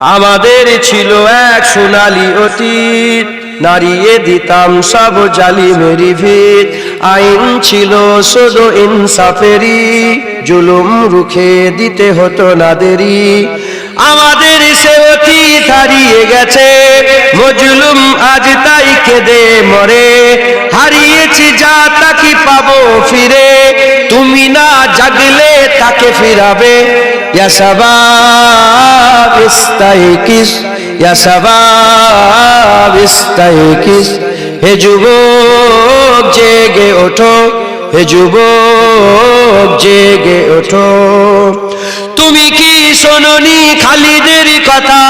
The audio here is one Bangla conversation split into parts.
আমাদের ছিল এক সোনালী অতীত, নাড়িয়ে দিতাম সব জালিমেরি ভিত। আইন ছিল শুধু ইনসাফেরি, জুলুম রুখে দিতে হতো না দেরি। আমাদের সে অতীত হারিয়ে গেছে, মজলুম আজ তাই কেঁদে মরে। হারিয়েছি যা তা কি পাবো ফিরে, তুমি না জাগলে তাকে ফিরাবে। ইয়া শাবাব ইস্তাইকিস, ইয়া শাবাব ইস্তাইকিস, হে যুবক জেগে ওঠো, হে যুবক জেগে ওঠো। তুমি কি শোনোনি খালিদের কথা,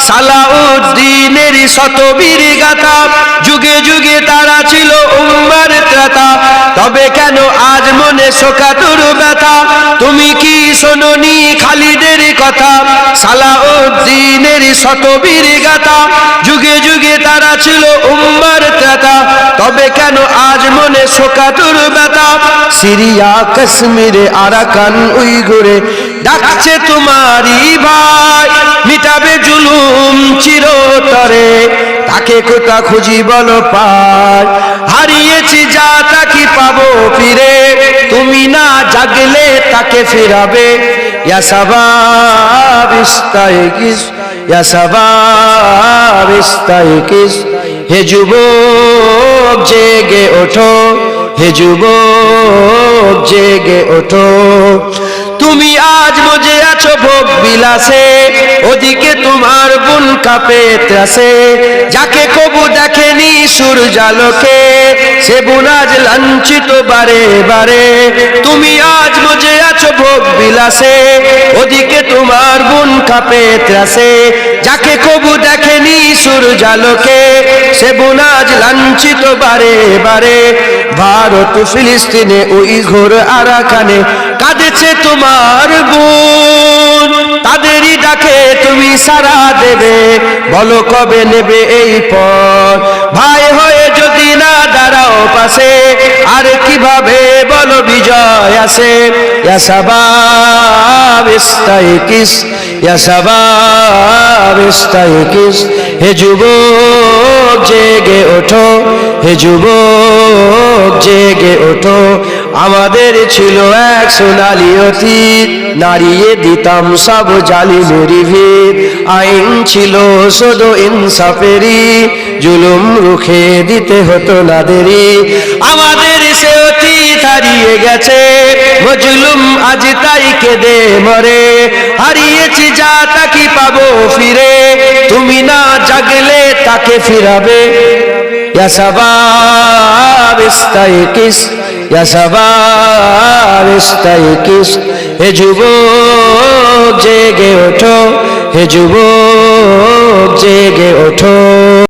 সালাউদ্দিনের শতবীর গাথা? যুগে যুগে তারা ছিল উম্মার ত্রাতা, তবে কেন আজ মনে শোকাতুর ব্যথা? তুমি কি শোনোনি খালিদের কথা, সালাউদ্দিনের শতবীর গাথা? যুগে যুগে তারা ছিল উম্মার ত্রাতা, তবে কেন আজ মনে শোকাতুর ব্যথা? সিরিয়া কাশ্মীরে আরাকান উইগুরে ডাকছে তোমারই ভাই, মিটাবে জুলুম চিরতরে, তাকে কোথা খুঁজি বলো পাই। হারিয়েছি যা তা কি পাবো ফিরে, তুমি না জাগলে তাকে ফিরাবে। ইয়া শাবাব ইস্তাইকিস, ইয়া শাবাব ইস্তাইকিস, হে যুবক জেগে ওঠো, হে যুবক জেগে ওঠো। তুমি আজ মজে আছো ভোগ বিলাসে, ওদিকে তোমার বুন কাঁপে ত্রাসে। যাকে কবু দেখেনি সূর্যালোকে, সে বুন আজ লাঞ্ছিত বারে বারে। তুমি আজ মজে আছো ভোগ বিলাসে, ওদিকে তোমার বুন কাঁপে ত্রাসে। যাকে কবু দেখেনি সূর্যালোকে, সে বুন আজ লাঞ্ছিত বারে বারে। ভারত ফিলিস্তিনে উইঘুর আরাকানে কাঁদেছে তোমার বোন, তাদেরই ডাকে তুমি সাড়া দেবে, বলো কবে নেবে এই পথ? ভাই হয়ে যদি না দাঁড়াও পাশে, আর কিভাবে বলো বিজয় আসে? ইয়া শাবাব ইস্তাইকিস, ইয়া শাবাব ইস্তাইকিস, হে যুবক জেগে ওঠো, হে যুবক জেগে ওঠো। আমাদের ছিল এক সোনালী অতীত, নাড়িয়ে দিতাম সব জালিমেরি ভিত। আইন ছিল শুধু ইনসাফেরি, জুলুম রুখে দিতে হতো না দেরি। আমাদের সে অতীত হারিয়ে গেছে, মজলুম আজ তাই কেঁদে মরে। হারিয়েছি যা তা কি পাবো ফিরে, তুমি না জাগলে তাকে ফিরাবে। ইয়া শাবাব ইস্তাইকিস, ইয়া শাবাব ইস্তাইকিস, হে যুবক জেগে ওঠো, হে যুবক জেগে ওঠো।